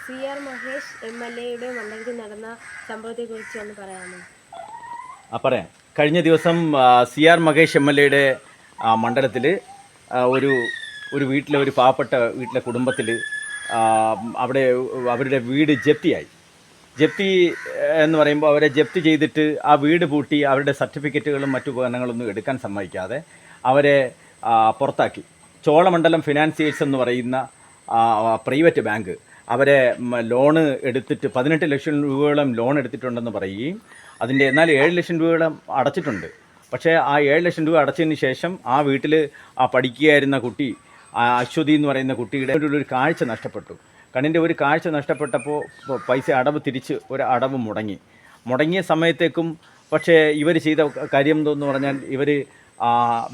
സി.ആർ. മഹേഷ് എം.എൽ.എയുടെ മണ്ഡലത്തിൽ നടന്ന സംഭവത്തെക്കുറിച്ച് ഒന്ന് പറയാമോ? പറയാം. കഴിഞ്ഞ ദിവസം സി.ആർ. മഹേഷ് എം.എൽ.എയുടെ മണ്ഡലത്തിൽ ഒരു ഒരു വീട്ടിലെ ഒരു പാവപ്പെട്ട വീട്ടിലെ കുടുംബത്തിൽ അവിടെ അവരുടെ വീട് ജപ്തിയായി. ജപ്തി എന്ന് പറയുമ്പോൾ അവരെ ജപ്തി ചെയ്തിട്ട് ആ വീട് പൂട്ടി അവരുടെ സർട്ടിഫിക്കറ്റുകളും മറ്റു ഉപകരണങ്ങളൊന്നും എടുക്കാൻ സമ്മതിക്കാതെ അവരെ പുറത്താക്കി. ചോളമണ്ഡലം ഫിനാൻസിയേഴ്സ് എന്ന് പറയുന്ന പ്രൈവറ്റ് ബാങ്ക് അവരെ ലോണ് എടുത്തിട്ട് 18 ലക്ഷം രൂപയോളം ലോൺ എടുത്തിട്ടുണ്ടെന്ന് പറയുകയും എന്നാൽ 7 ലക്ഷം രൂപയോളം അടച്ചിട്ടുണ്ട്. പക്ഷേ ആ 7 ലക്ഷം രൂപ അടച്ചതിന് ശേഷം ആ വീട്ടിൽ പഠിക്കുകയായിരുന്ന കുട്ടി അശ്വതി എന്ന് പറയുന്ന കുട്ടിയുടെ ഒരു കാഴ്ച നഷ്ടപ്പെട്ടു. കണ്ണിൻ്റെ ഒരു കാഴ്ച നഷ്ടപ്പെട്ടപ്പോൾ പൈസ ഒരു അടവ് മുടങ്ങിയ സമയത്തേക്കും പക്ഷേ ഇവർ ചെയ്ത കാര്യം എന്തെന്ന് പറഞ്ഞാൽ ഇവർ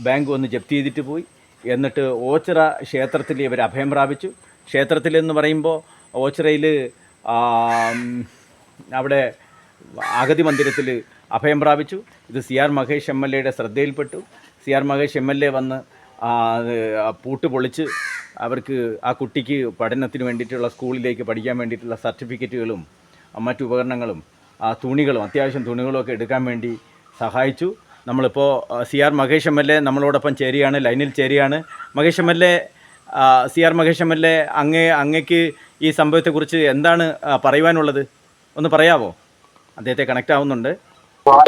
ബാങ്ക് വന്ന് ജപ്തി ചെയ്തിട്ട് പോയി. എന്നിട്ട് ഓച്ചിറ ക്ഷേത്രത്തിൽ ഇവർ അഭയം പ്രാപിച്ചു. ക്ഷേത്രത്തിലെന്ന് പറയുമ്പോൾ ഓച്ചിറയിൽ അവിടെ അഗതി മന്ദിരത്തിൽ അഭയം പ്രാപിച്ചു. ഇത് സി.ആർ. മഹേഷ് എം.എൽ.എയുടെ ശ്രദ്ധയിൽപ്പെട്ടു. സി.ആർ. മഹേഷ് എം.എൽ.എ വന്ന് പൂട്ട് പൊളിച്ച് അവർക്ക് ആ കുട്ടിക്ക് പഠനത്തിന് വേണ്ടിയിട്ടുള്ള സ്കൂളിലേക്ക് പഠിക്കാൻ വേണ്ടിയിട്ടുള്ള സർട്ടിഫിക്കറ്റുകളും മറ്റു ഉപകരണങ്ങളും തുണികളും അത്യാവശ്യം തുണികളുമൊക്കെ എടുക്കാൻ വേണ്ടി സഹായിച്ചു. നമ്മളിപ്പോൾ സി.ആർ. മഹേഷ് എം.എൽ.എ നമ്മളോടൊപ്പം ലൈനിൽ ചേരുകയാണ്. മഹേഷ് എം.എൽ.എ, സി.ആർ. മഹേഷ് എം.എൽ.എ, അങ്ങേക്ക് ഈ സംഭവത്തെക്കുറിച്ച് എന്താണ് പറയുവാനുള്ളത്? ഒന്ന് പറയാമോ? അദ്ദേഹത്തെ കണക്റ്റ് ആവുന്നുണ്ട്.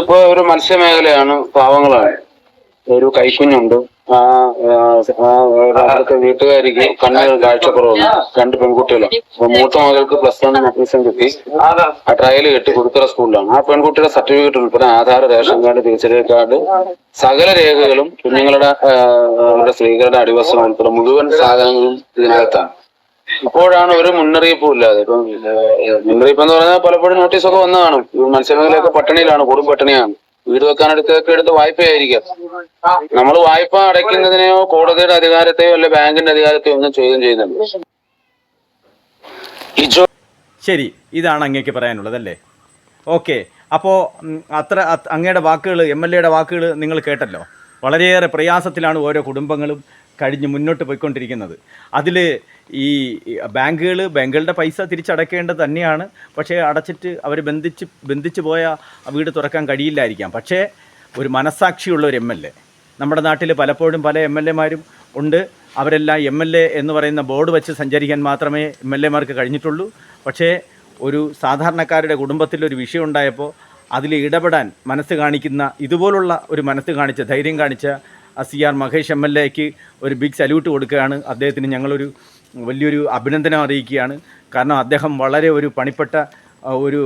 ഇപ്പോൾ ഒരു മത്സ്യമേഖലയാണ്, പാവങ്ങളാണ്. ഒരു കൈക്കുഞ്ഞുണ്ട്. അവിടുത്തെ വീട്ടുകാരിക്ക് കണ്ണിന് കാഴ്ചക്കുറവുണ്ട്. 2 പെൺകുട്ടികളാണ്. മൂത്ത മകൾക്ക് +1 അഡ്മിഷൻ കിട്ടി. ആ ട്രയൽ കെട്ടി കൊടുക്കുന്ന സ്കൂളിലാണ്. ആ പെൺകുട്ടിയുടെ സർട്ടിഫിക്കറ്റ് ഉൾപ്പെടെ ആധാർ, റേഷൻ കാർഡ്, തിരിച്ചറിയൽ കാർഡ്, സകല രേഖകളും കുഞ്ഞുങ്ങളുടെ അവരുടെ സ്ത്രീകളുടെ അടിവസ്ത്രം ഉൾപ്പെടെ മുഴുവൻ സാധനങ്ങളും ഇതിനകത്താണ്. അപ്പോഴാണ് ഒരു മുന്നറിയിപ്പും ഇല്ലാതെ. ഇപ്പം മുന്നറിയിപ്പ് എന്ന് പറഞ്ഞാൽ പലപ്പോഴും നോട്ടീസൊക്കെ വന്നതാണ്. മത്സ്യമേഖലയൊക്കെ പട്ടിണിയിലാണ്, കൊടും പട്ടിണിയാണ്. വീട് വെക്കാനടുത്തൊക്കെ എടുത്ത് വായ്പയായിരിക്കാം. നമ്മൾ വായ്പ അടയ്ക്കുന്നതിനെയോ കോടതിയുടെ അധികാരത്തെയോ അല്ലെ ബാങ്കിന്റെ അധികാരത്തെയോ ഒന്നും ചോദ്യം ചെയ്യുന്നുണ്ട്. ശരി, ഇതാണ് അങ്ങേക്ക് പറയാനുള്ളതല്ലേ? ഓക്കെ. അപ്പോൾ അങ്ങയുടെ വാക്കുകൾ, എം.എൽ.എയുടെ വാക്കുകൾ നിങ്ങൾ കേട്ടല്ലോ. വളരെയേറെ പ്രയാസത്തിലാണ് ഓരോ കുടുംബങ്ങളും കഴിഞ്ഞ് മുന്നോട്ട് പോയിക്കൊണ്ടിരിക്കുന്നത്. അതിൽ ഈ ബാങ്കുകളുടെ പൈസ തിരിച്ചടയ്ക്കേണ്ടത് തന്നെയാണ്. പക്ഷേ അടച്ചിട്ട് അവർ ബന്ധിച്ച് പോയ വീട് തുറക്കാൻ കഴിയില്ലായിരിക്കാം. പക്ഷേ ഒരു മനസ്സാക്ഷിയുള്ള ഒരു എം.എൽ.എ നമ്മുടെ നാട്ടിൽ പലപ്പോഴും പല എം.എൽ.എമാരും ഉണ്ട്. അവരെല്ലാം എം.എൽ.എ എന്ന് പറയുന്ന ബോർഡ് വെച്ച് സഞ്ചരിക്കാൻ മാത്രമേ എം.എൽ.എമാർക്ക് കഴിഞ്ഞിട്ടുള്ളൂ. പക്ഷേ ഒരു സാധാരണക്കാരുടെ കുടുംബത്തിലൊരു വിഷയം ഉണ്ടായപ്പോൾ അതിൽ ഇടപെടാൻ മനസ്സ് കാണിക്കുന്ന, ഇതുപോലുള്ള ഒരു മനസ്സ് കാണിച്ച, ധൈര്യം കാണിച്ച സി.ആർ. മഹേഷ് എം.എൽ.എക്ക് ഒരു ബിഗ് സല്യൂട്ട് കൊടുക്കുകയാണ്. അദ്ദേഹത്തിന് ഞങ്ങളൊരു വലിയൊരു അഭിനന്ദനം അറിയിക്കുകയാണ്. കാരണം അദ്ദേഹം വളരെ ഒരു പണിപ്പെട്ട ഒരു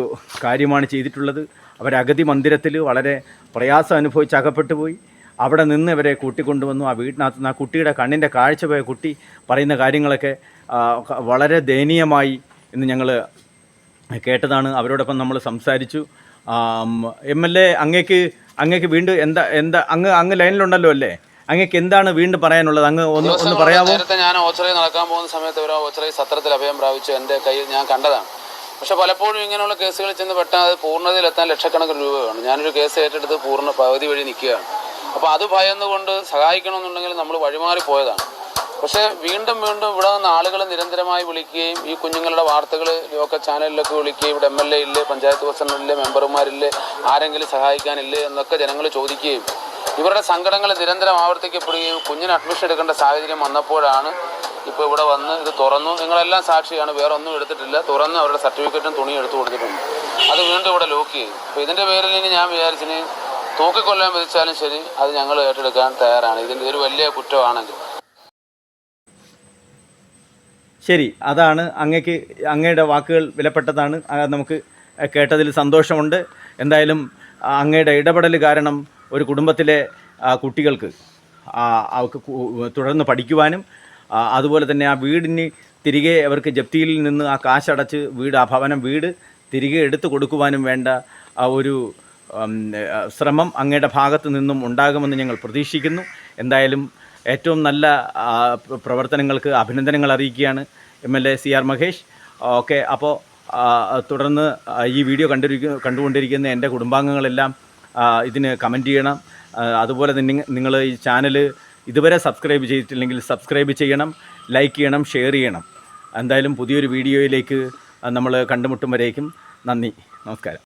കാര്യമാണ് ചെയ്തിട്ടുള്ളത്. അവരഗതി മന്ദിരത്തിൽ വളരെ പ്രയാസം അനുഭവിച്ച് അകപ്പെട്ടു പോയി. അവിടെ നിന്ന് ഇവരെ കൂട്ടിക്കൊണ്ടുവന്നു. ആ വീട്ടിനകത്ത് നിന്ന് ആ കുട്ടിയുടെ കണ്ണിൻ്റെ കാഴ്ച പോയ കുട്ടി പറയുന്ന കാര്യങ്ങളൊക്കെ വളരെ ദയനീയമായി എന്ന് ഞങ്ങൾ കേട്ടതാണ്. അവരോടൊപ്പം നമ്മൾ സംസാരിച്ചു. എം.എൽ.എ, അങ്ങേക്ക് വീണ്ടും അങ്ങ് ലൈനിലുണ്ടല്ലോ അല്ലേ? അങ്ങേക്ക് എന്താണ് വീണ്ടും പറയാനുള്ളത്? ഒന്ന് പറയാമോ? നേരത്തെ ഞാൻ ഓച്ചിറയിൽ നടക്കാൻ പോകുന്ന സമയത്ത് ഒരു ഓച്ചിറയിൽ സത്രത്തിൽ അഭയം പ്രാപിച്ചു എൻ്റെ കയ്യിൽ ഞാൻ കണ്ടതാണ്. പക്ഷെ പലപ്പോഴും ഇങ്ങനെയുള്ള കേസുകളിൽ ചെന്ന് പെട്ടാൽ അത് പൂർണ്ണതയിലെത്താൻ ലക്ഷക്കണക്കിന് രൂപ വേണം. ഞാനൊരു കേസ് ഏറ്റെടുത്ത് പകുതി വഴി നിൽക്കുകയാണ്. അപ്പോൾ അത് ഭയന്നുകൊണ്ട് സഹായിക്കണമെന്നുണ്ടെങ്കിൽ നമ്മൾ വഴിമാറി പോയതാണ്. പക്ഷേ വീണ്ടും ഇവിടെ നിന്ന് ആളുകൾ നിരന്തരമായി വിളിക്കുകയും ഈ കുഞ്ഞുങ്ങളുടെ വാർത്തകൾ ലോക്കൽ ചാനലിലൊക്കെ വിളിക്കുകയും ഇവിടെ എം.എൽ.എ ഇല്ലേ, പഞ്ചായത്ത് പ്രസിഡന്റില്ലേ, മെമ്പർമാരില്ലേ, ആരെങ്കിലും സഹായിക്കാനില്ലേ എന്നൊക്കെ ജനങ്ങൾ ചോദിക്കുകയും ഇവരുടെ സങ്കടങ്ങൾ നിരന്തരം ആവർത്തിക്കപ്പെടുകയും കുഞ്ഞിന് അഡ്മിഷൻ എടുക്കേണ്ട സാഹചര്യം വന്നപ്പോഴാണ് ഇപ്പോൾ ഇവിടെ വന്ന് ഇത് തുറന്നു. നിങ്ങളെല്ലാം സാക്ഷിയാണ്, വേറെ ഒന്നും എടുത്തിട്ടില്ല. തുറന്ന് അവരുടെ സർട്ടിഫിക്കറ്റും തുണിയും എടുത്തു കൊടുത്തിട്ടുണ്ട്. അത് വീണ്ടും ഇവിടെ ലോക്ക് ചെയ്യും. അപ്പോൾ ഇതിൻ്റെ പേരിൽ ഇനി ഞാൻ വിചാരിച്ചിന് തൂക്കിക്കൊല്ലാൻ വിധിച്ചാലും ശരി, അത് ഞങ്ങൾ ഏറ്റെടുക്കാൻ തയ്യാറാണ്. ഇതിൻ്റെ ഒരു വലിയ കുറ്റമാണെങ്കിൽ. ശരി, അതാണ് അങ്ങയുടെ വാക്കുകൾ വിലപ്പെട്ടതാണ്. നമുക്ക് കേട്ടതിൽ സന്തോഷമുണ്ട്. എന്തായാലും അങ്ങയുടെ ഇടപെടൽ കാരണം ഒരു കുടുംബത്തിലെ കുട്ടികൾക്ക് അവർക്ക് തുടർന്ന് പഠിക്കുവാനും അതുപോലെ തന്നെ ആ വീടിന് തിരികെ അവർക്ക് ജപ്തിയിൽ നിന്ന് ആ കാശടച്ച് വീട് തിരികെ എടുത്തു കൊടുക്കുവാനും വേണ്ട ഒരു ശ്രമം അങ്ങയുടെ ഭാഗത്തു നിന്നും ഉണ്ടാകുമെന്ന് ഞങ്ങൾ പ്രതീക്ഷിക്കുന്നു. എന്തായാലും ഏറ്റവും നല്ല പ്രവർത്തനങ്ങൾക്ക് അഭിനന്ദനങ്ങൾ അറിയിക്കുകയാണ് എം.എൽ.എ സി.ആർ. മഹേഷ്. ഓക്കെ. അപ്പോൾ തുടർന്ന് ഈ വീഡിയോ കണ്ടുകൊണ്ടിരിക്കുന്ന എൻ്റെ കുടുംബാംഗങ്ങളെല്ലാം ഇതിന് കമൻറ്റ് ചെയ്യണം. അതുപോലെ തന്നെ നിങ്ങൾ ഈ ചാനൽ ഇതുവരെ സബ്സ്ക്രൈബ് ചെയ്തിട്ടില്ലെങ്കിൽ സബ്സ്ക്രൈബ് ചെയ്യണം, ലൈക്ക് ചെയ്യണം, ഷെയർ ചെയ്യണം. എന്തായാലും പുതിയൊരു വീഡിയോയിലേക്ക് നമ്മൾ കണ്ടുമുട്ടും വരേക്കും നന്ദി, നമസ്കാരം.